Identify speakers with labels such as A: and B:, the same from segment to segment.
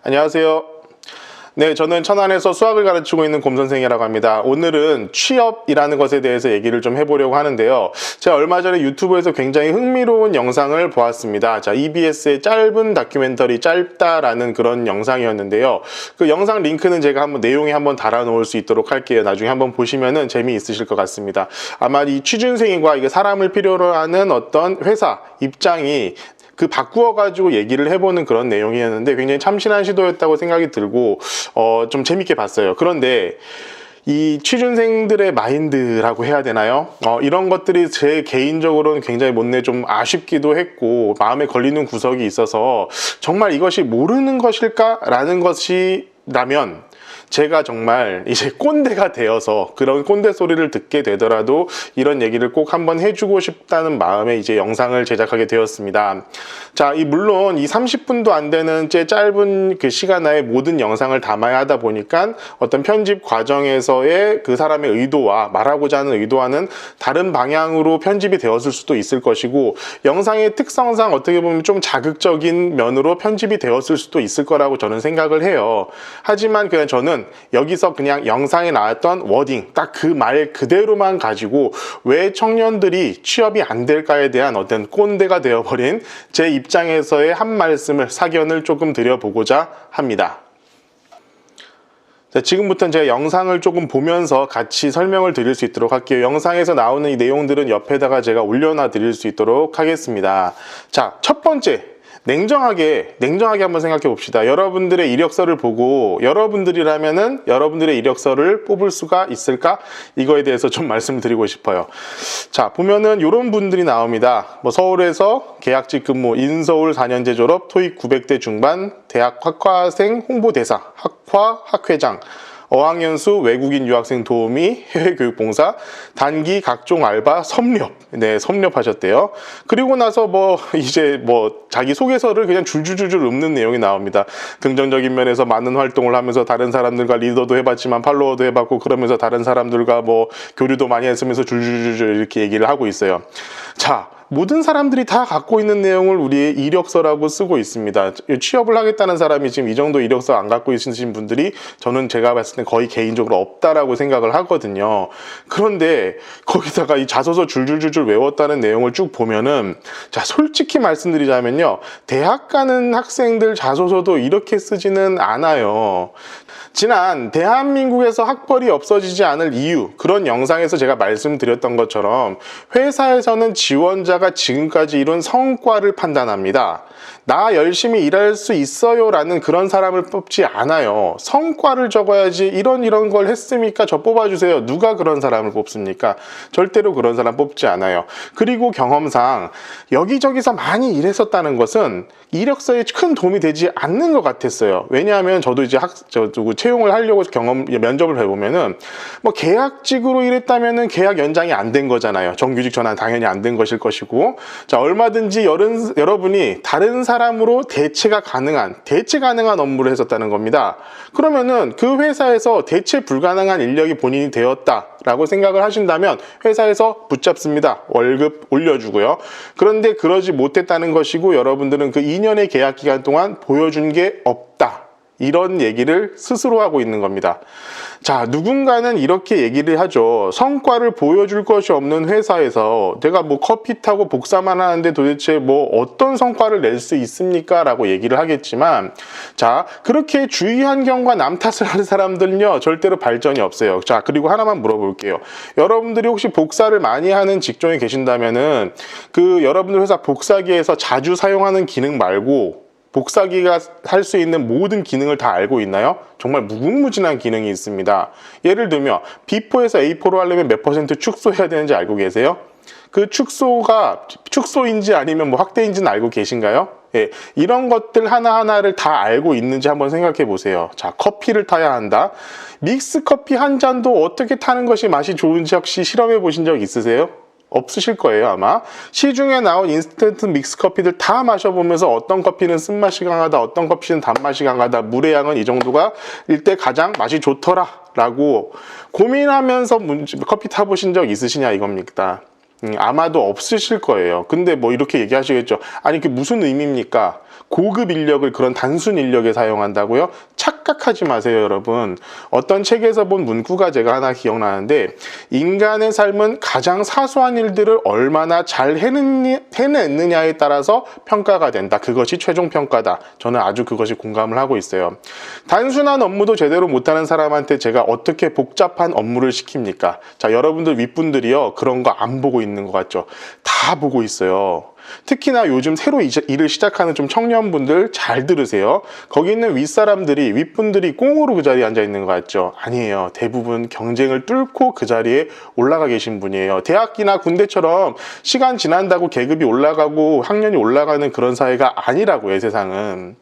A: 안녕하세요. 네, 저는 천안에서 수학을 가르치고 있는 곰선생이라고 합니다. 오늘은 취업이라는 것에 대해서 얘기를 좀 해보려고 하는데요. 제가 얼마 전에 유튜브에서 굉장히 흥미로운 영상을 보았습니다. 자, EBS의 짧은 다큐멘터리 짧다라는 그런 영상이었는데요. 그 영상 링크는 제가 내용에 한번 달아놓을 수 있도록 할게요. 나중에 한번 보시면은 재미있으실 것 같습니다. 아마 이 취준생과 이게 사람을 필요로 하는 어떤 회사 입장이 바꾸어가지고 얘기를 해보는 그런 내용이었는데 굉장히 참신한 시도였다고 생각이 들고 좀 재밌게 봤어요. 그런데 이 취준생들의 마인드라고 해야 되나요? 이런 것들이 제 개인적으로는 굉장히 못내 좀 아쉽기도 했고 마음에 걸리는 구석이 있어서 정말 이것이 모르는 것일까라는 것이라면 제가 정말 이제 꼰대가 되어서 그런 꼰대 소리를 듣게 되더라도 이런 얘기를 꼭 한번 해주고 싶다는 마음에 이제 영상을 제작하게 되었습니다. 자, 물론 이 30분도 안 되는 짧은 그 시간 안에 모든 영상을 담아야 하다 보니까 어떤 편집 과정에서의 그 사람의 의도와 말하고자 하는 의도와는 다른 방향으로 편집이 되었을 수도 있을 것이고 영상의 특성상 어떻게 보면 좀 자극적인 면으로 편집이 되었을 수도 있을 거라고 저는 생각을 해요. 하지만 그냥 저는 여기서 그냥 영상에 나왔던 워딩 딱 그 말 그대로만 가지고 왜 청년들이 취업이 안 될까에 대한 어떤 꼰대가 되어버린 제 입장에서의 한 말씀을 사견을 조금 드려보고자 합니다. 자, 지금부터는 제가 영상을 조금 보면서 같이 설명을 드릴 수 있도록 할게요. 영상에서 나오는 이 내용들은 옆에다가 제가 올려놔 드릴 수 있도록 하겠습니다. 자, 첫 번째, 냉정하게 한번 생각해 봅시다. 여러분들의 이력서를 보고 여러분들이라면은 여러분들의 이력서를 뽑을 수가 있을까? 이거에 대해서 좀 말씀을 드리고 싶어요. 자, 보면은 이런 분들이 나옵니다. 서울에서 계약직 근무, 인서울 4년제 졸업, 토익 900대 중반, 대학 학과생 홍보대사, 학회장, 어학연수, 외국인 유학생 도우미, 해외교육봉사, 단기 각종 알바, 섭렵. 네, 섭렵하셨대요. 그리고 나서 이제 자기 소개서를 그냥 줄줄줄줄 읊는 내용이 나옵니다. 긍정적인 면에서 많은 활동을 하면서 다른 사람들과 리더도 해봤지만 팔로워도 해봤고 그러면서 다른 사람들과 교류도 많이 했으면서 줄줄줄줄 이렇게 얘기를 하고 있어요. 자, 모든 사람들이 다 갖고 있는 내용을 우리의 이력서라고 쓰고 있습니다. 취업을 하겠다는 사람이 지금 이 정도 이력서 안 갖고 있으신 분들이 제가 봤을 때 거의 개인적으로 없다라고 생각을 하거든요. 그런데 거기다가 이 자소서 줄줄줄줄 외웠다는 내용을 쭉 보면은, 자, 솔직히 말씀드리자면요, 대학 가는 학생들 자소서도 이렇게 쓰지는 않아요. 지난 대한민국에서 학벌이 없어지지 않을 이유, 그런 영상에서 제가 말씀드렸던 것처럼 회사에서는 지원자가 지금까지 이룬 성과를 판단합니다. 나 열심히 일할 수 있어요 라는 그런 사람을 뽑지 않아요. 성과를 적어야지. 이런 걸 했으니까 저 뽑아주세요. 누가 그런 사람을 뽑습니까? 절대로 그런 사람 뽑지 않아요. 그리고 경험상 여기저기서 많이 일했었다는 것은 이력서에 큰 도움이 되지 않는 것 같았어요. 왜냐하면 저도 이제 채용을 하려고 면접을 해보면은 계약직으로 일했다면은 계약 연장이 안 된 거잖아요. 정규직 전환 당연히 안 된 것일 것이고, 자, 얼마든지 여러분이 다른 사람으로 대체 가능한 업무를 했었다는 겁니다. 그러면은 그 회사에서 대체 불가능한 인력이 본인이 되었다라고 생각을 하신다면 회사에서 붙잡습니다. 월급 올려주고요. 그런데 그러지 못했다는 것이고 여러분들은 그 2년의 계약 기간 동안 보여준 게 없다. 이런 얘기를 스스로 하고 있는 겁니다. 자, 누군가는 이렇게 얘기를 하죠. 성과를 보여줄 것이 없는 회사에서 내가 커피 타고 복사만 하는데 도대체 어떤 성과를 낼 수 있습니까? 라고 얘기를 하겠지만, 자, 그렇게 주위 환경과 남 탓을 하는 사람들은요, 절대로 발전이 없어요. 자, 그리고 하나만 물어볼게요. 여러분들이 혹시 복사를 많이 하는 직종에 계신다면은 여러분들 회사 복사기에서 자주 사용하는 기능 말고 복사기가 할 수 있는 모든 기능을 다 알고 있나요? 정말 무궁무진한 기능이 있습니다. 예를 들면 B4에서 A4로 하려면 몇 % 축소해야 되는지 알고 계세요? 그 축소가 축소인지 아니면 확대인지는 알고 계신가요? 예, 이런 것들 하나하나를 다 알고 있는지 한번 생각해 보세요. 자, 커피를 타야 한다. 믹스 커피 한 잔도 어떻게 타는 것이 맛이 좋은지 혹시 실험해 보신 적 있으세요? 없으실 거예요, 아마. 시중에 나온 인스턴트 믹스 커피들 다 마셔보면서 어떤 커피는 쓴맛이 강하다, 어떤 커피는 단맛이 강하다, 물의 양은 이 정도가 일대 가장 맛이 좋더라 라고 고민하면서 커피 타보신 적 있으시냐 이겁니다. 아마도 없으실 거예요. 근데 이렇게 얘기하시겠죠. 아니, 그게 무슨 의미입니까? 고급 인력을 그런 단순 인력에 사용한다고요? 착각하지 마세요, 여러분. 어떤 책에서 본 문구가 제가 하나 기억나는데, 인간의 삶은 가장 사소한 일들을 얼마나 잘 해냈느냐에 따라서 평가가 된다. 그것이 최종 평가다. 저는 아주 그것이 공감을 하고 있어요. 단순한 업무도 제대로 못하는 사람한테 제가 어떻게 복잡한 업무를 시킵니까? 자, 여러분들 윗분들이요, 그런 거 안 보고 있는 것 같죠? 다 보고 있어요. 특히나 요즘 새로 일을 시작하는 좀 청년분들 잘 들으세요. 거기 있는 윗사람들이, 윗분들이 꽁으로 그 자리에 앉아 있는 것 같죠? 아니에요. 대부분 경쟁을 뚫고 그 자리에 올라가 계신 분이에요. 대학이나 군대처럼 시간 지난다고 계급이 올라가고 학년이 올라가는 그런 사회가 아니라고요, 세상은.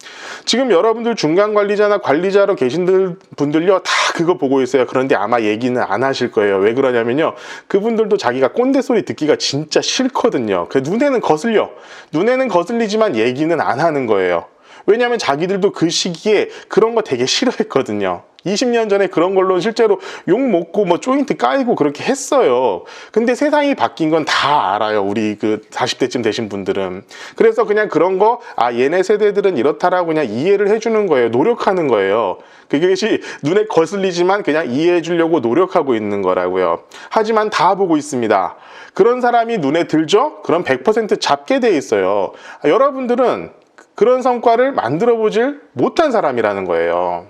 A: 지금 여러분들 중간관리자나 관리자로 계신 분들요, 다 그거 보고 있어요. 그런데 아마 얘기는 안 하실 거예요. 왜 그러냐면요, 그분들도 자기가 꼰대 소리 듣기가 진짜 싫거든요. 그 눈에는 거슬리지만 얘기는 안 하는 거예요. 왜냐하면 자기들도 그 시기에 그런 거 되게 싫어했거든요. 20년 전에 그런 걸로 실제로 욕 먹고 뭐 조인트 까이고 그렇게 했어요. 근데 세상이 바뀐 건 다 알아요. 우리 그 40대쯤 되신 분들은. 그래서 그냥 그런 거, 아, 얘네 세대들은 이렇다라고 그냥 이해를 해주는 거예요. 노력하는 거예요. 그것이 눈에 거슬리지만 그냥 이해해 주려고 노력하고 있는 거라고요. 하지만 다 보고 있습니다. 그런 사람이 눈에 들죠? 그럼 100% 잡게 돼 있어요. 여러분들은 그런 성과를 만들어 보질 못한 사람이라는 거예요.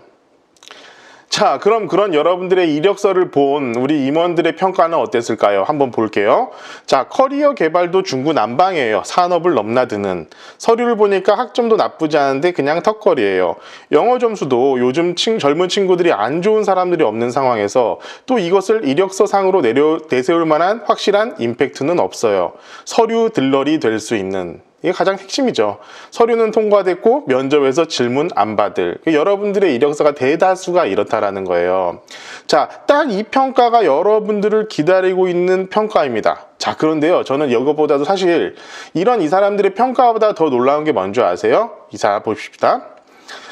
A: 자, 그럼 그런 여러분들의 이력서를 본 우리 임원들의 평가는 어땠을까요? 한번 볼게요. 자, 커리어 개발도 중구난방이에요. 산업을 넘나드는. 서류를 보니까 학점도 나쁘지 않은데 그냥 턱걸이에요. 영어 점수도 요즘 젊은 친구들이 안 좋은 사람들이 없는 상황에서 또 이것을 이력서 상으로 내세울 만한 확실한 임팩트는 없어요. 서류 들러리 될 수 있는. 이게 가장 핵심이죠. 서류는 통과됐고 면접에서 질문 안 받을. 여러분들의 이력서가 대다수가 이렇다라는 거예요. 자, 딱 이 평가가 여러분들을 기다리고 있는 평가입니다. 자, 그런데요, 저는 이거보다도 사실 이 사람들의 평가보다 더 놀라운 게 뭔지 아세요? 이사 보십시다.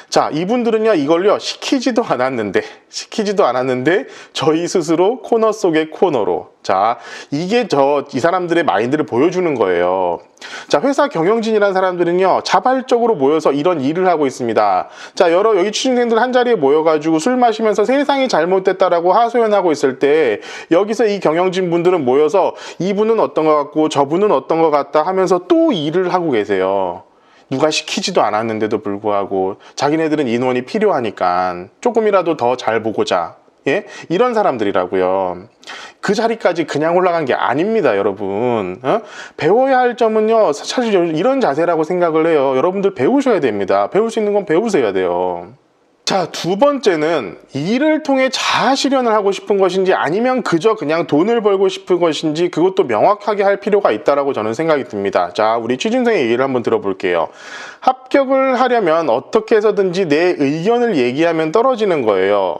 A: 자, 이분들은요, 이걸요, 시키지도 않았는데 저희 스스로 코너 속의 코너로. 자, 이게 이 사람들의 마인드를 보여주는 거예요. 자, 회사 경영진이라는 사람들은요, 자발적으로 모여서 이런 일을 하고 있습니다. 자, 여기 취준생들 한 자리에 모여가지고 술 마시면서 세상이 잘못됐다라고 하소연하고 있을 때, 여기서 이 경영진 분들은 모여서 이분은 어떤 것 같고 저분은 어떤 것 같다 하면서 또 일을 하고 계세요. 누가 시키지도 않았는데도 불구하고 자기네들은 인원이 필요하니까 조금이라도 더 잘 보고자, 예? 이런 사람들이라고요. 그 자리까지 그냥 올라간 게 아닙니다, 여러분. 배워야 할 점은요, 사실 이런 자세라고 생각을 해요. 여러분들 배우셔야 됩니다. 배울 수 있는 건 배우셔야 돼요. 자, 두 번째는 일을 통해 자아 실현을 하고 싶은 것인지 아니면 그저 그냥 돈을 벌고 싶은 것인지 그것도 명확하게 할 필요가 있다라고 저는 생각이 듭니다. 자, 우리 취준생의 얘기를 한번 들어볼게요. 합격을 하려면 어떻게 해서든지 내 의견을 얘기하면 떨어지는 거예요.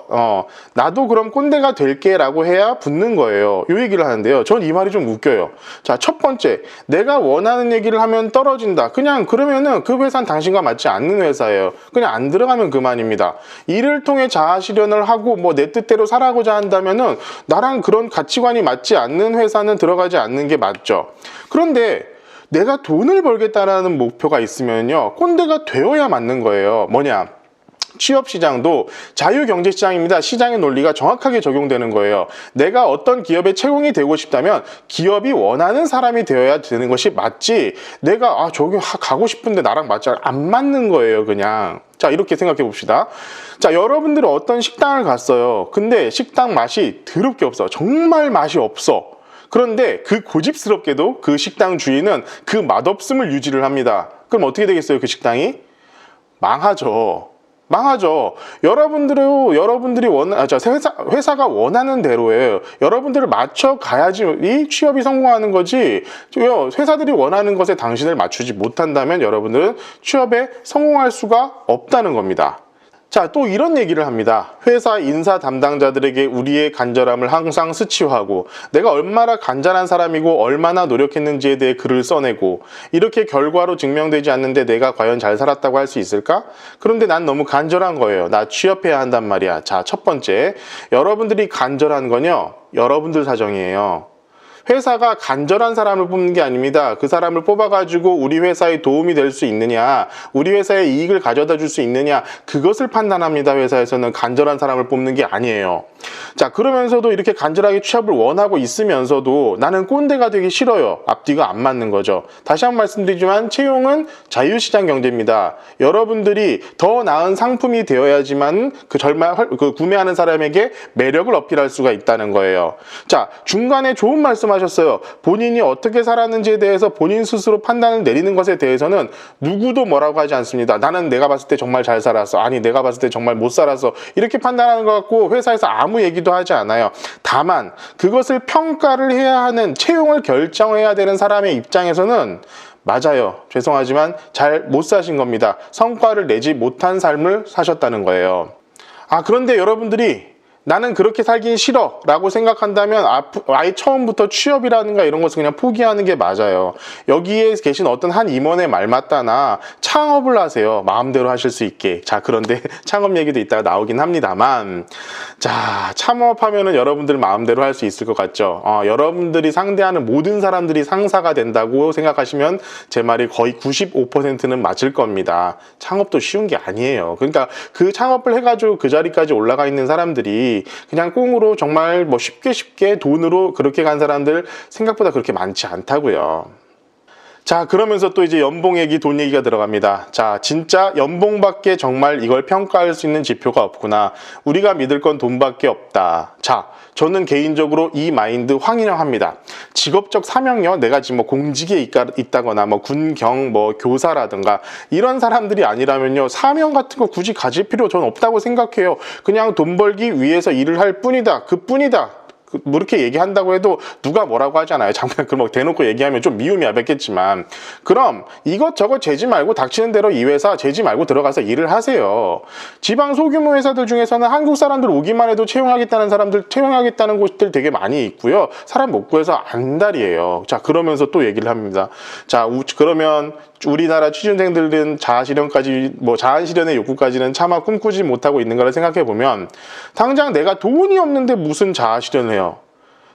A: 나도 그럼 꼰대가 될게 라고 해야 붙는 거예요. 이 얘기를 하는데요. 전 이 말이 좀 웃겨요. 자, 첫 번째, 내가 원하는 얘기를 하면 떨어진다. 그러면은 그 회사는 당신과 맞지 않는 회사예요. 그냥 안 들어가면 그만입니다. 일을 통해 자아 실현을 하고 뭐 내 뜻대로 살아가고자 한다면은 나랑 그런 가치관이 맞지 않는 회사는 들어가지 않는 게 맞죠. 그런데 내가 돈을 벌겠다라는 목표가 있으면요, 꼰대가 되어야 맞는 거예요. 뭐냐? 취업시장도 자유경제시장입니다. 시장의 논리가 정확하게 적용되는 거예요. 내가 어떤 기업의 채용이 되고 싶다면 기업이 원하는 사람이 되어야 되는 것이 맞지, 내가 저기 가고 싶은데 나랑 맞지 안 맞는 거예요, 그냥. 자, 이렇게 생각해 봅시다. 자, 여러분들은 어떤 식당을 갔어요. 근데 식당 맛이 더럽게 없어. 정말 맛이 없어. 그런데 그 고집스럽게도 그 식당 주인은 그 맛없음을 유지를 합니다. 그럼 어떻게 되겠어요, 그 식당이? 망하죠. 여러분들이 회사가 원하는 대로예요. 여러분들을 맞춰 가야지 이 취업이 성공하는 거지. 회사들이 원하는 것에 당신을 맞추지 못한다면 여러분들은 취업에 성공할 수가 없다는 겁니다. 자, 또 이런 얘기를 합니다. 회사 인사 담당자들에게 우리의 간절함을 항상 수치화하고 내가 얼마나 간절한 사람이고 얼마나 노력했는지에 대해 글을 써내고 이렇게 결과로 증명되지 않는데 내가 과연 잘 살았다고 할 수 있을까? 그런데 난 너무 간절한 거예요. 나 취업해야 한단 말이야. 자, 첫 번째, 여러분들이 간절한 건요, 여러분들 사정이에요. 회사가 간절한 사람을 뽑는 게 아닙니다. 그 사람을 뽑아가지고 우리 회사에 도움이 될 수 있느냐, 우리 회사에 이익을 가져다 줄 수 있느냐, 그것을 판단합니다. 회사에서는 간절한 사람을 뽑는 게 아니에요. 자, 그러면서도 이렇게 간절하게 취업을 원하고 있으면서도 나는 꼰대가 되기 싫어요. 앞뒤가 안 맞는 거죠. 다시 한번 말씀드리지만 채용은 자유시장 경제입니다. 여러분들이 더 나은 상품이 되어야지만 그 구매하는 사람에게 매력을 어필할 수가 있다는 거예요. 자, 중간에 좋은 말씀하셨어요. 본인이 어떻게 살았는지에 대해서 본인 스스로 판단을 내리는 것에 대해서는 누구도 뭐라고 하지 않습니다. 나는 내가 봤을 때 정말 잘 살았어. 아니, 내가 봤을 때 정말 못 살았어. 이렇게 판단하는 것 같고 회사에서 아무 얘기도 하지 않아요. 다만 그것을 평가를 해야 하는, 채용을 결정해야 되는 사람의 입장에서는 맞아요. 죄송하지만 잘 못 사신 겁니다. 성과를 내지 못한 삶을 사셨다는 거예요. 그런데 여러분들이 나는 그렇게 살긴 싫어 라고 생각한다면 아예 처음부터 취업이라든가 이런 것을 그냥 포기하는 게 맞아요. 여기에 계신 어떤 한 임원의 말 맞다나 창업을 하세요. 마음대로 하실 수 있게. 자, 그런데 창업 얘기도 이따가 나오긴 합니다만, 자, 창업하면은 여러분들 마음대로 할 수 있을 것 같죠. 여러분들이 상대하는 모든 사람들이 상사가 된다고 생각하시면 제 말이 거의 95%는 맞을 겁니다. 창업도 쉬운 게 아니에요. 그러니까 그 창업을 해가지고 그 자리까지 올라가 있는 사람들이 그냥 꽁으로 정말 뭐 쉽게 돈으로 그렇게 간 사람들 생각보다 그렇게 많지 않다고요. 자, 그러면서 또 이제 연봉 얘기, 돈 얘기가 들어갑니다. 자, 진짜 연봉밖에 정말 이걸 평가할 수 있는 지표가 없구나. 우리가 믿을 건 돈밖에 없다. 자, 저는 개인적으로 이 마인드 황인영합니다. 직업적 사명요, 내가 지금 뭐 공직에 있다거나 뭐 군경, 뭐 교사라든가 이런 사람들이 아니라면요, 사명 같은 거 굳이 가질 필요 저는 없다고 생각해요. 그냥 돈 벌기 위해서 일을 할 뿐이다. 그뿐이다. 뭐 이렇게 얘기한다고 해도 누가 뭐라고 하잖아요. 잠깐 그럼 대놓고 얘기하면 좀 미움이 야겠지만, 그럼 이것저것 재지 말고 닥치는 대로 이 회사 재지 말고 들어가서 일을 하세요. 지방 소규모 회사들 중에서는 한국 사람들 오기만 해도 채용하겠다는 곳들 되게 많이 있고요. 사람 못 구해서 안달이에요. 자, 그러면서 또 얘기를 합니다. 자, 그러면 우리나라 취준생들은 자아실현의 욕구까지는 차마 꿈꾸지 못하고 있는 거라 생각해 보면, 당장 내가 돈이 없는데 무슨 자아실현을 해요?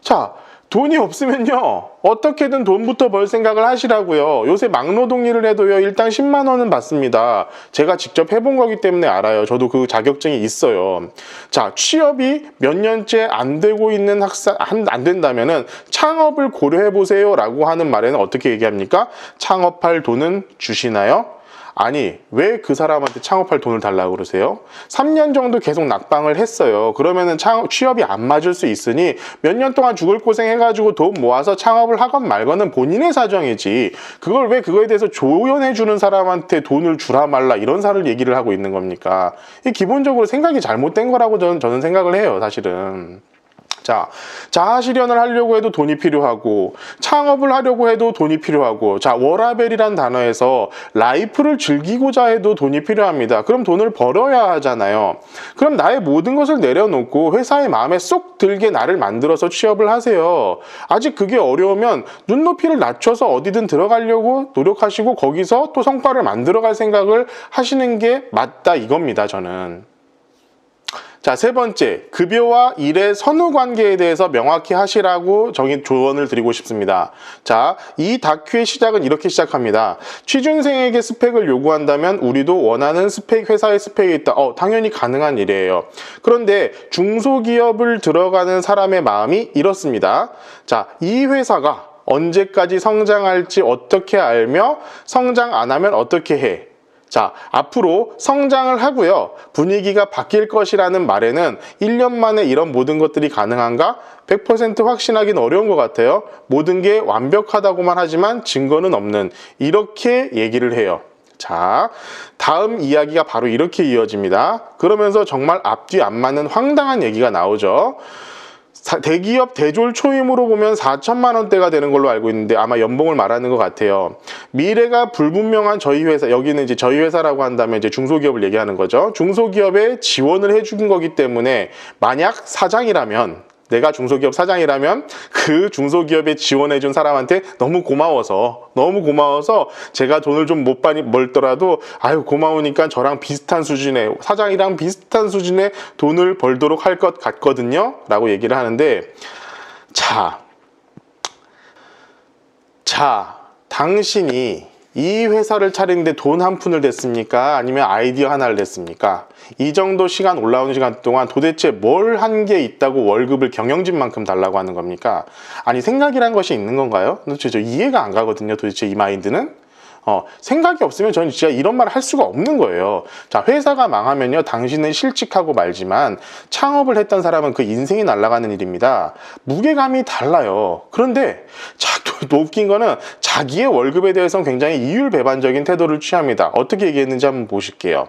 A: 자, 돈이 없으면요, 어떻게든 돈부터 벌 생각을 하시라고요. 요새 막노동 일을 해도요, 일당 10만 원은 받습니다. 제가 직접 해본 거기 때문에 알아요. 저도 그 자격증이 있어요. 자, 취업이 몇 년째 안 되고 있는 안 된다면은 창업을 고려해 보세요 라고 하는 말에는 어떻게 얘기합니까? 창업할 돈은 주시나요? 아니, 왜 그 사람한테 창업할 돈을 달라고 그러세요? 3년 정도 계속 낙방을 했어요. 그러면은 취업이 안 맞을 수 있으니 몇 년 동안 죽을 고생 해가지고 돈 모아서 창업을 하건 말건은 본인의 사정이지, 그걸 왜 그거에 대해서 조언해주는 사람한테 돈을 주라 말라 이런 사를 얘기를 하고 있는 겁니까? 이 기본적으로 생각이 잘못된 거라고 저는 생각을 해요, 사실은. 자, 자아실현을 하려고 해도 돈이 필요하고, 창업을 하려고 해도 돈이 필요하고, 자, 워라밸이란 단어에서 라이프를 즐기고자 해도 돈이 필요합니다. 그럼 돈을 벌어야 하잖아요. 그럼 나의 모든 것을 내려놓고 회사의 마음에 쏙 들게 나를 만들어서 취업을 하세요. 아직 그게 어려우면 눈높이를 낮춰서 어디든 들어가려고 노력하시고 거기서 또 성과를 만들어갈 생각을 하시는 게 맞다, 이겁니다, 저는. 자, 세 번째, 급여와 일의 선후 관계에 대해서 명확히 하시라고 조언을 드리고 싶습니다. 자, 이 다큐의 시작은 이렇게 시작합니다. 취준생에게 스펙을 요구한다면 우리도 원하는 회사의 스펙이 있다. 당연히 가능한 일이에요. 그런데 중소기업을 들어가는 사람의 마음이 이렇습니다. 자, 이 회사가 언제까지 성장할지 어떻게 알며 성장 안 하면 어떻게 해? 자, 앞으로 성장을 하고요, 분위기가 바뀔 것이라는 말에는 1년 만에 이런 모든 것들이 가능한가? 100% 확신하기는 어려운 것 같아요. 모든 게 완벽하다고만 하지만 증거는 없는, 이렇게 얘기를 해요. 자, 다음 이야기가 바로 이렇게 이어집니다. 그러면서 정말 앞뒤 안 맞는 황당한 얘기가 나오죠. 대기업 대졸 초임으로 보면 4천만 원대가 되는 걸로 알고 있는데 아마 연봉을 말하는 것 같아요. 미래가 불분명한 저희 회사, 여기는 이제 저희 회사라고 한다면 이제 중소기업을 얘기하는 거죠. 중소기업에 지원을 해준 거기 때문에 만약 사장이라면, 내가 중소기업 사장이라면 그 중소기업에 지원해준 사람한테 너무 고마워서 제가 돈을 좀 못 벌더라도 아유 고마우니까 저랑 비슷한 수준의, 사장이랑 비슷한 수준의 돈을 벌도록 할 것 같거든요 라고 얘기를 하는데, 자, 자, 당신이 이 회사를 차리는데 돈 한 푼을 냈습니까? 아니면 아이디어 하나를 냈습니까? 이 정도 시간 올라오는 시간 동안 도대체 뭘 한 게 있다고 월급을 경영진만큼 달라고 하는 겁니까? 아니, 생각이란 것이 있는 건가요? 도대체 저 이해가 안 가거든요. 도대체 이 마인드는. 생각이 없으면 저는 진짜 이런 말을 할 수가 없는 거예요. 자, 회사가 망하면요, 당신은 실직하고 말지만 창업을 했던 사람은 그 인생이 날아가는 일입니다. 무게감이 달라요. 그런데 또 웃긴 거는 자기의 월급에 대해서는 굉장히 이율배반적인 태도를 취합니다. 어떻게 얘기했는지 한번 보실게요.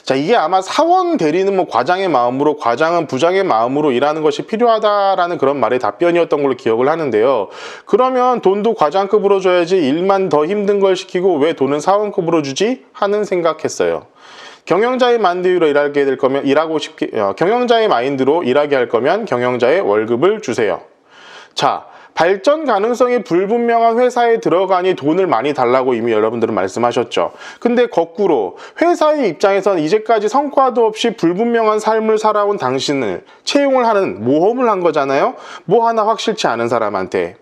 A: 자, 이게 아마 사원 대리는 뭐 과장의 마음으로, 과장은 부장의 마음으로 일하는 것이 필요하다라는 그런 말의 답변이었던 걸로 기억을 하는데요. 그러면 돈도 과장급으로 줘야지 일만 더 힘든 걸 시키고 왜 돈은 사원급으로 주지? 하는 생각했어요. 경영자의 마인드로 일하게 될 거면 경영자의 마인드로 일하게 할 거면 경영자의 월급을 주세요. 자, 발전 가능성이 불분명한 회사에 들어가니 돈을 많이 달라고 이미 여러분들은 말씀하셨죠. 근데 거꾸로 회사의 입장에서는 이제까지 성과도 없이 불분명한 삶을 살아온 당신을 채용을 하는 모험을 한 거잖아요. 뭐 하나 확실치 않은 사람한테.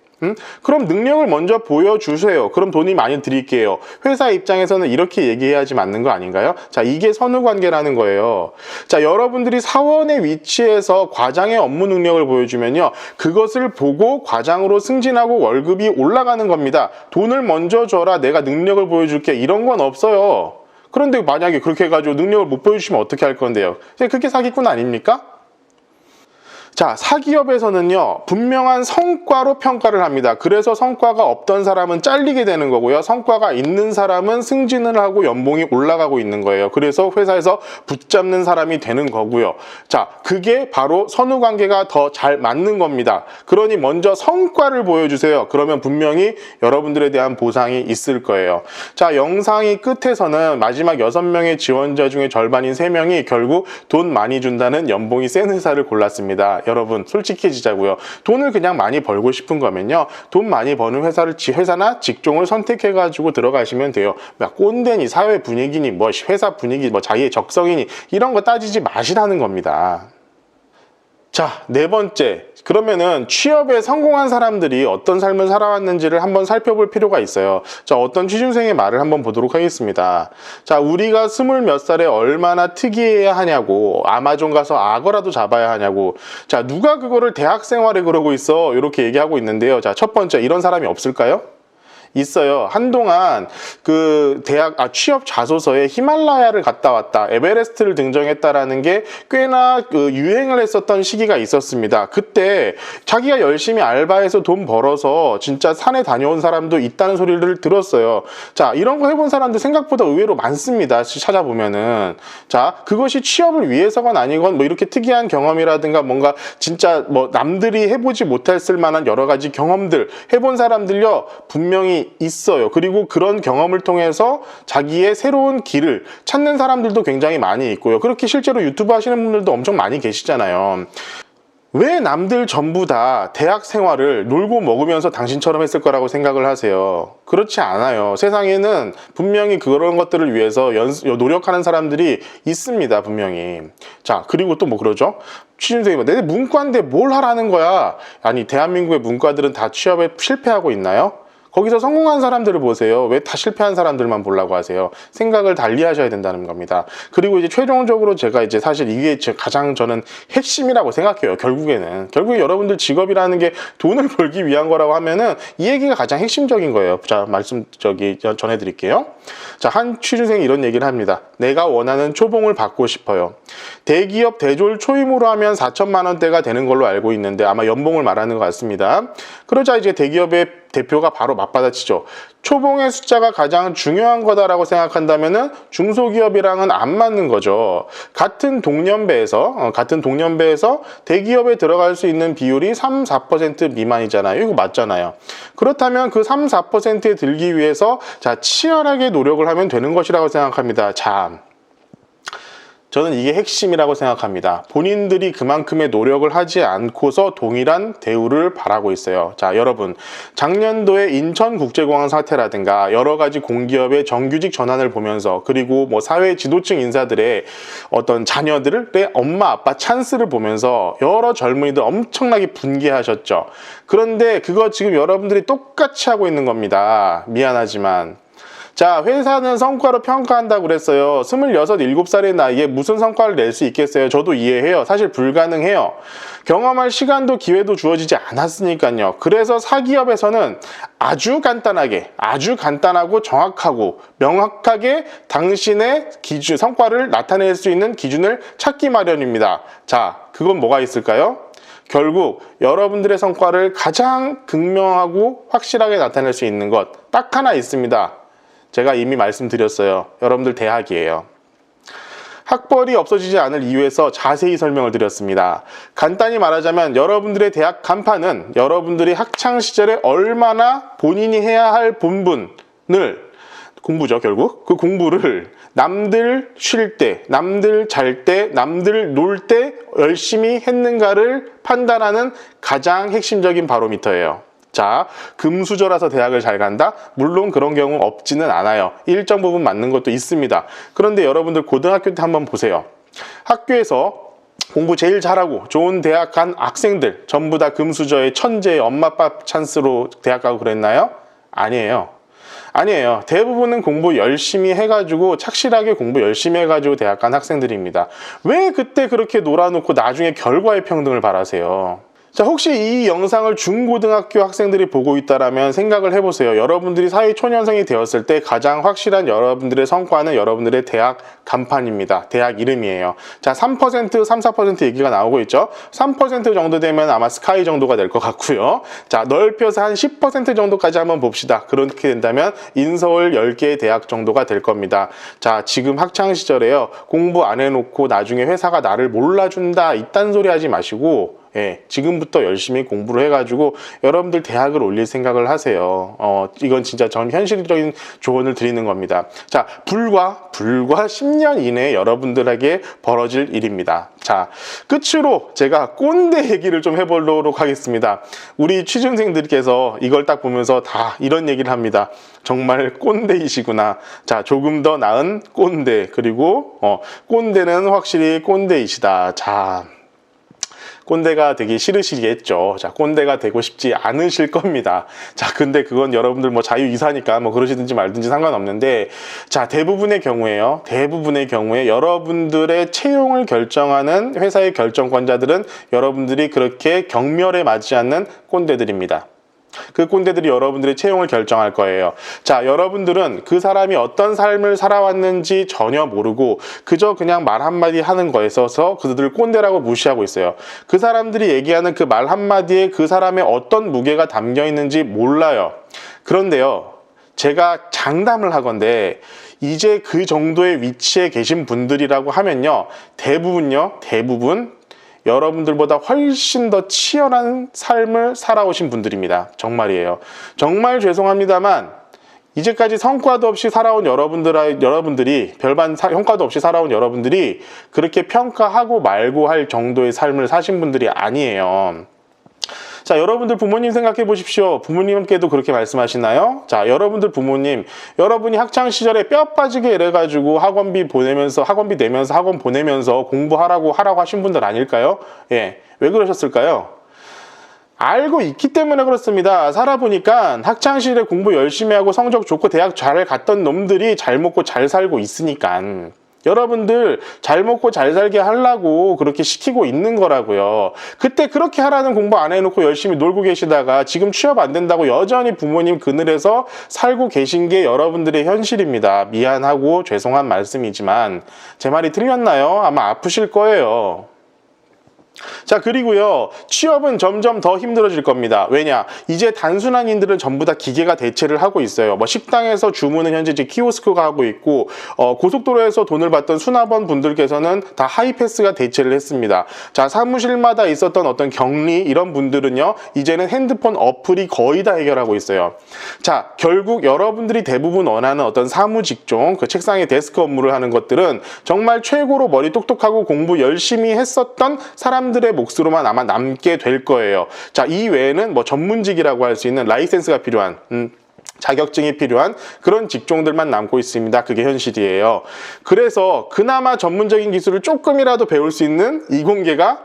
A: 그럼 능력을 먼저 보여주세요. 그럼 돈이 많이 드릴게요. 회사 입장에서는 이렇게 얘기해야지 맞는 거 아닌가요? 자, 이게 선후관계라는 거예요. 자, 여러분들이 사원의 위치에서 과장의 업무 능력을 보여주면요, 그것을 보고 과장으로 승진하고 월급이 올라가는 겁니다. 돈을 먼저 줘라, 내가 능력을 보여줄게, 이런 건 없어요. 그런데 만약에 그렇게 해가지고 능력을 못 보여주시면 어떻게 할 건데요? 그게 사기꾼 아닙니까? 자, 사기업에서는요, 분명한 성과로 평가를 합니다. 그래서 성과가 없던 사람은 잘리게 되는 거고요. 성과가 있는 사람은 승진을 하고 연봉이 올라가고 있는 거예요. 그래서 회사에서 붙잡는 사람이 되는 거고요. 자, 그게 바로 선후관계가 더 잘 맞는 겁니다. 그러니 먼저 성과를 보여주세요. 그러면 분명히 여러분들에 대한 보상이 있을 거예요. 자, 영상이 끝에서는 마지막 6명의 지원자 중에 절반인 3명이 결국 돈 많이 준다는 연봉이 센 회사를 골랐습니다. 여러분, 솔직해지자고요. 돈을 그냥 많이 벌고 싶은 거면요, 돈 많이 버는 회사나 직종을 선택해가지고 들어가시면 돼요. 꼰대니 사회 분위기니 뭐 회사 분위기 뭐 자기의 적성이니 이런 거 따지지 마시라는 겁니다. 자, 4번째. 그러면은 취업에 성공한 사람들이 어떤 삶을 살아왔는지를 한번 살펴볼 필요가 있어요. 자, 어떤 취준생의 말을 한번 보도록 하겠습니다. 자, 우리가 20 몇 살에 얼마나 특이해야 하냐고, 아마존 가서 악어라도 잡아야 하냐고. 자, 누가 그거를 대학 생활에 그러고 있어? 이렇게 얘기하고 있는데요. 자, 첫 번째, 이런 사람이 없을까요? 있어요. 한동안 그 취업 자소서에 히말라야를 갔다 왔다, 에베레스트를 등정했다라는 게 꽤나 유행을 했었던 시기가 있었습니다. 그때 자기가 열심히 알바해서 돈 벌어서 진짜 산에 다녀온 사람도 있다는 소리를 들었어요. 자, 이런 거 해본 사람들 생각보다 의외로 많습니다. 찾아보면은. 자, 그것이 취업을 위해서건 아니건 뭐 이렇게 특이한 경험이라든가 뭔가 진짜 뭐 남들이 해보지 못했을 만한 여러 가지 경험들 해본 사람들요, 분명히 있어요. 그리고 그런 경험을 통해서 자기의 새로운 길을 찾는 사람들도 굉장히 많이 있고요. 그렇게 실제로 유튜브 하시는 분들도 엄청 많이 계시잖아요. 왜 남들 전부 다 대학 생활을 놀고 먹으면서 당신처럼 했을 거라고 생각을 하세요? 그렇지 않아요. 세상에는 분명히 그런 것들을 위해서 노력하는 사람들이 있습니다. 분명히. 자, 그리고 또 뭐 그러죠? 취준생이 내 문과인데 뭘 하라는 거야? 아니, 대한민국의 문과들은 다 취업에 실패하고 있나요? 거기서 성공한 사람들을 보세요. 왜 다 실패한 사람들만 보려고 하세요? 생각을 달리 하셔야 된다는 겁니다. 그리고 이제 최종적으로 제가 이제 사실 이게 가장 저는 핵심이라고 생각해요. 결국에 여러분들 직업이라는 게 돈을 벌기 위한 거라고 하면은 이 얘기가 가장 핵심적인 거예요. 자, 전해드릴게요. 자, 한 취준생이 이런 얘기를 합니다. 내가 원하는 초봉을 받고 싶어요. 대기업 대졸 초임으로 하면 4천만 원대가 되는 걸로 알고 있는데 아마 연봉을 말하는 것 같습니다. 그러자 이제 대기업의 대표가 바로 맞받아치죠. 초봉의 숫자가 가장 중요한 거다라고 생각한다면은 중소기업이랑은 안 맞는 거죠. 같은 동년배에서 대기업에 들어갈 수 있는 비율이 3, 4% 미만이잖아요. 이거 맞잖아요. 그렇다면 그 3, 4%에 들기 위해서 자, 치열하게 노력을 하면 되는 것이라고 생각합니다. 자, 저는 이게 핵심이라고 생각합니다. 본인들이 그만큼의 노력을 하지 않고서 동일한 대우를 바라고 있어요. 자, 여러분, 작년도에 인천국제공항 사태라든가 여러 가지 공기업의 정규직 전환을 보면서, 그리고 뭐 사회 지도층 인사들의 어떤 자녀들의 엄마 아빠 찬스를 보면서 여러 젊은이들 엄청나게 분개하셨죠. 그런데 그거 지금 여러분들이 똑같이 하고 있는 겁니다. 미안하지만. 자, 회사는 성과로 평가한다고 그랬어요. 26, 7살의 나이에 무슨 성과를 낼 수 있겠어요? 저도 이해해요. 사실 불가능해요. 경험할 시간도 기회도 주어지지 않았으니까요. 그래서 사기업에서는 아주 간단하고 정확하고 명확하게 당신의 기준, 성과를 나타낼 수 있는 기준을 찾기 마련입니다. 자, 그건 뭐가 있을까요? 결국 여러분들의 성과를 가장 극명하고 확실하게 나타낼 수 있는 것 딱 하나 있습니다. 제가 이미 말씀드렸어요. 여러분들 대학이에요. 학벌이 없어지지 않을 이유에서 자세히 설명을 드렸습니다. 간단히 말하자면 여러분들의 대학 간판은 여러분들이 학창시절에 얼마나 본인이 해야 할 본분을, 공부죠 결국, 그 공부를 남들 쉴 때, 남들 잘 때, 남들 놀 때 열심히 했는가를 판단하는 가장 핵심적인 바로미터예요. 자, 금수저라서 대학을 잘 간다? 물론 그런 경우 없지는 않아요. 일정 부분 맞는 것도 있습니다. 그런데 여러분들 고등학교 때 한번 보세요. 학교에서 공부 제일 잘하고 좋은 대학 간 학생들 전부 다 금수저의 천재의 엄마 아빠 찬스로 대학 가고 그랬나요? 아니에요. 대부분은 공부 열심히 해가지고 착실하게 공부 열심히 해가지고 대학 간 학생들입니다. 왜 그때 그렇게 놀아놓고 나중에 결과의 평등을 바라세요? 자, 혹시 이 영상을 중고등학교 학생들이 보고 있다라면 생각을 해보세요. 여러분들이 사회 초년생이 되었을 때 가장 확실한 여러분들의 성과는 여러분들의 대학 간판입니다. 대학 이름이에요. 자, 3%, 4% 얘기가 나오고 있죠. 3% 정도 되면 아마 스카이 정도가 될 것 같고요. 자, 넓혀서 한 10% 정도까지 한번 봅시다. 그렇게 된다면 인서울 10개의 대학 정도가 될 겁니다. 자, 지금 학창시절에요. 공부 안 해놓고 나중에 회사가 나를 몰라준다 이딴 소리 하지 마시고, 예, 지금부터 열심히 공부를 해가지고 여러분들 대학을 올릴 생각을 하세요. 이건 진짜 전 현실적인 조언을 드리는 겁니다. 자, 불과 10년 이내에 여러분들에게 벌어질 일입니다. 자, 끝으로 제가 꼰대 얘기를 좀 해보도록 하겠습니다. 우리 취준생들께서 이걸 딱 보면서 다 이런 얘기를 합니다. 정말 꼰대이시구나. 자, 조금 더 나은 꼰대, 그리고 꼰대는 확실히 꼰대이시다. 자, 꼰대가 되기 싫으시겠죠. 자, 꼰대가 되고 싶지 않으실 겁니다. 자, 근데 그건 여러분들 뭐 자유이사니까 뭐 그러시든지 말든지 상관없는데, 자, 대부분의 경우에 여러분들의 채용을 결정하는 회사의 결정권자들은 여러분들이 그렇게 경멸에 맞지 않는 꼰대들입니다. 그 꼰대들이 여러분들의 채용을 결정할 거예요. 자, 여러분들은 그 사람이 어떤 삶을 살아왔는지 전혀 모르고 그저 그냥 말 한마디 하는 거에 있어서 그들을 꼰대라고 무시하고 있어요. 그 사람들이 얘기하는 그 말 한마디에 그 사람의 어떤 무게가 담겨 있는지 몰라요. 그런데요, 제가 장담을 하건대 이제 그 정도의 위치에 계신 분들이라고 하면요, 대부분 여러분들보다 훨씬 더 치열한 삶을 살아오신 분들입니다. 정말이에요. 정말 죄송합니다만 이제까지 성과도 없이 살아온 여러분들이 별반 성과도 없이 살아온 여러분들이 그렇게 평가하고 말고 할 정도의 삶을 사신 분들이 아니에요. 자, 여러분들 부모님 생각해 보십시오. 부모님께도 그렇게 말씀하시나요? 자, 여러분들 부모님, 여러분이 학창시절에 뼈 빠지게 이래가지고 학원비 내면서 학원 보내면서 공부하라고 하신 분들 아닐까요? 예, 왜 그러셨을까요? 알고 있기 때문에 그렇습니다. 살아보니까 학창시절에 공부 열심히 하고 성적 좋고 대학 잘 갔던 놈들이 잘 먹고 잘 살고 있으니까. 여러분들 잘 먹고 잘 살게 하려고 그렇게 시키고 있는 거라고요. 그때 그렇게 하라는 공부 안 해놓고 열심히 놀고 계시다가 지금 취업 안 된다고 여전히 부모님 그늘에서 살고 계신 게 여러분들의 현실입니다. 미안하고 죄송한 말씀이지만 제 말이 틀렸나요? 아마 아프실 거예요. 자, 그리고요, 취업은 점점 더 힘들어질 겁니다. 왜냐? 이제 단순한 일들은 전부 다 기계가 대체를 하고 있어요. 뭐 식당에서 주문은 현재 이제 키오스크가 하고 있고, 고속도로에서 돈을 받던 수납원 분들께서는 다 하이패스가 대체를 했습니다. 자, 사무실마다 있었던 어떤 격리 이런 분들은요, 이제는 핸드폰 어플이 거의 다 해결하고 있어요. 자, 결국 여러분들이 대부분 원하는 어떤 사무 직종, 그 책상에 데스크 업무를 하는 것들은 정말 최고로 머리 똑똑하고 공부 열심히 했었던 사람들의 몫으로만 아마 남게 될 거예요. 자, 이 외에는 뭐 전문직이라고 할 수 있는 라이센스가 필요한 자격증이 필요한 그런 직종들만 남고 있습니다. 그게 현실이에요. 그래서 그나마 전문적인 기술을 조금이라도 배울 수 있는 이공계가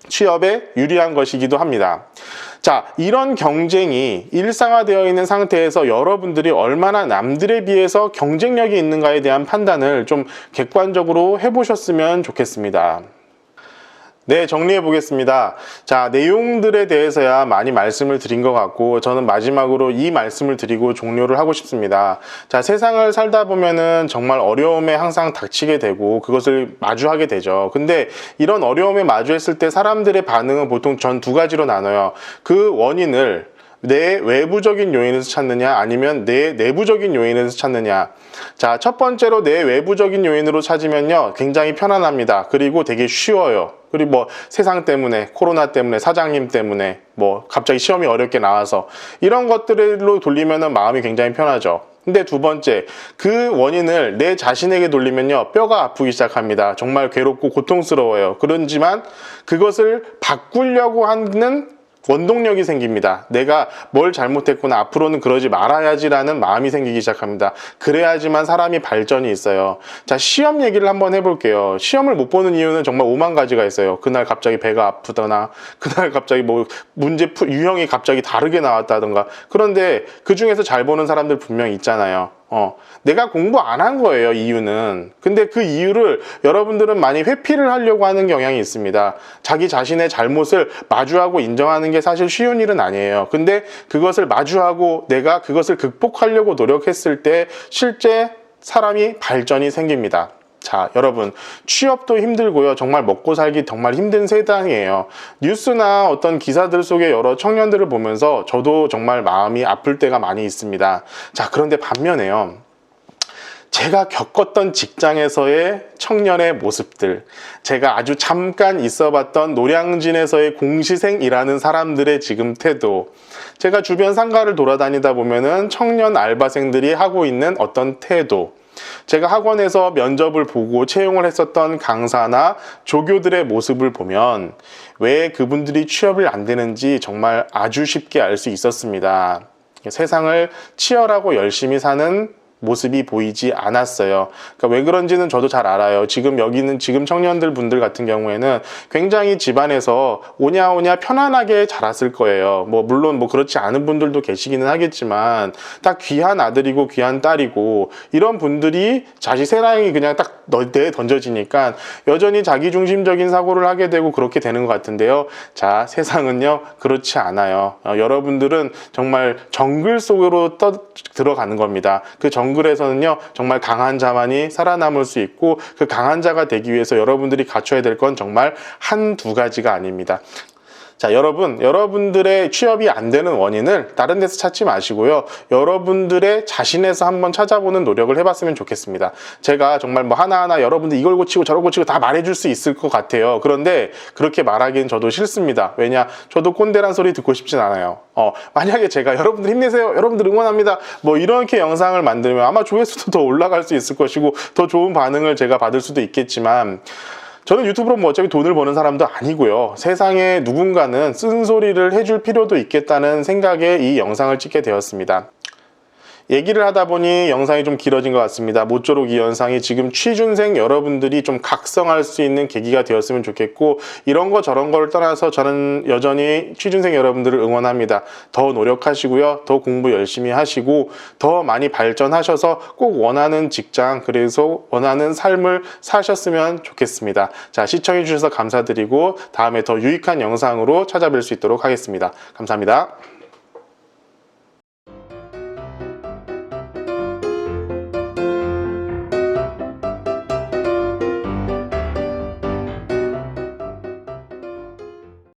A: 취업에 유리한 것이기도 합니다. 자, 이런 경쟁이 일상화되어 있는 상태에서 여러분들이 얼마나 남들에 비해서 경쟁력이 있는가에 대한 판단을 좀 객관적으로 해보셨으면 좋겠습니다. 네, 정리해 보겠습니다. 자, 내용들에 대해서야 많이 말씀을 드린 것 같고, 저는 마지막으로 이 말씀을 드리고 종료를 하고 싶습니다. 자, 세상을 살다 보면은 정말 어려움에 항상 닥치게 되고 그것을 마주하게 되죠. 근데 이런 어려움에 마주했을 때 사람들의 반응은 보통 전 두 가지로 나눠요. 그 원인을 내 외부적인 요인에서 찾느냐, 아니면 내 내부적인 요인에서 찾느냐. 자, 첫 번째로 내 외부적인 요인으로 찾으면요, 굉장히 편안합니다. 그리고 되게 쉬워요. 그리고 뭐 세상 때문에, 코로나 때문에, 사장님 때문에, 뭐 갑자기 시험이 어렵게 나와서 이런 것들로 돌리면은 마음이 굉장히 편하죠. 근데 두 번째, 그 원인을 내 자신에게 돌리면요, 뼈가 아프기 시작합니다. 정말 괴롭고 고통스러워요. 그렇지만 그것을 바꾸려고 하는 원동력이 생깁니다. 내가 뭘 잘못했구나, 앞으로는 그러지 말아야지라는 마음이 생기기 시작합니다. 그래야지만 사람이 발전이 있어요. 자, 시험 얘기를 한번 해볼게요. 시험을 못 보는 이유는 정말 오만 가지가 있어요. 그날 갑자기 배가 아프거나, 그날 갑자기 뭐 유형이 갑자기 다르게 나왔다던가. 그런데 그 중에서 잘 보는 사람들 분명히 있잖아요. 내가 공부 안 한 거예요, 이유는. 근데 그 이유를 여러분들은 많이 회피를 하려고 하는 경향이 있습니다. 자기 자신의 잘못을 마주하고 인정하는 게 사실 쉬운 일은 아니에요. 근데 그것을 마주하고 내가 그것을 극복하려고 노력했을 때 실제 사람이 발전이 생깁니다. 자, 여러분, 취업도 힘들고요. 정말 먹고 살기 정말 힘든 세상이에요. 뉴스나 어떤 기사들 속에 여러 청년들을 보면서 저도 정말 마음이 아플 때가 많이 있습니다. 자, 그런데 반면에요, 제가 겪었던 직장에서의 청년의 모습들, 제가 아주 잠깐 있어봤던 노량진에서의 공시생이라는 사람들의 지금 태도, 제가 주변 상가를 돌아다니다 보면은 청년 알바생들이 하고 있는 어떤 태도, 제가 학원에서 면접을 보고 채용을 했었던 강사나 조교들의 모습을 보면 왜 그분들이 취업을 안 되는지 정말 아주 쉽게 알 수 있었습니다. 세상을 치열하고 열심히 사는 모습이 보이지 않았어요. 그러니까 왜 그런지는 저도 잘 알아요. 지금 청년들 분들 같은 경우에는 굉장히 집안에서 오냐오냐 편안하게 자랐을 거예요. 물론 그렇지 않은 분들도 계시기는 하겠지만 딱 귀한 아들이고 귀한 딸이고 이런 분들이 자식 세상이 그냥 딱 내에 던져지니까 여전히 자기중심적인 사고를 하게 되고 그렇게 되는 것 같은데요. 자, 세상은요 그렇지 않아요. 여러분들은 정말 정글 속으로 들어가는 겁니다. 그 정글에서는요 정말 강한 자만이 살아남을 수 있고 그 강한 자가 되기 위해서 여러분들이 갖춰야 될 건 정말 한두 가지가 아닙니다. 자, 여러분들의 취업이 안 되는 원인을 다른 데서 찾지 마시고요. 여러분들의 자신에서 한번 찾아보는 노력을 해봤으면 좋겠습니다. 제가 정말 하나하나 여러분들 이걸 고치고 저걸 고치고 다 말해줄 수 있을 것 같아요. 그런데 그렇게 말하기는 저도 싫습니다. 왜냐? 저도 꼰대란 소리 듣고 싶진 않아요. 만약에 제가 여러분들 힘내세요, 여러분들 응원합니다, 이렇게 영상을 만들면 아마 조회수도 더 올라갈 수 있을 것이고 더 좋은 반응을 제가 받을 수도 있겠지만 저는 유튜브로 어차피 돈을 버는 사람도 아니고요. 세상에 누군가는 쓴소리를 해줄 필요도 있겠다는 생각에 이 영상을 찍게 되었습니다. 얘기를 하다 보니 영상이 좀 길어진 것 같습니다. 모쪼록 이 영상이 지금 취준생 여러분들이 좀 각성할 수 있는 계기가 되었으면 좋겠고 이런 거 저런 거를 떠나서 저는 여전히 취준생 여러분들을 응원합니다. 더 노력하시고요. 더 공부 열심히 하시고 더 많이 발전하셔서 꼭 원하는 직장, 그래서 원하는 삶을 사셨으면 좋겠습니다. 자, 시청해 주셔서 감사드리고 다음에 더 유익한 영상으로 찾아뵐 수 있도록 하겠습니다. 감사합니다.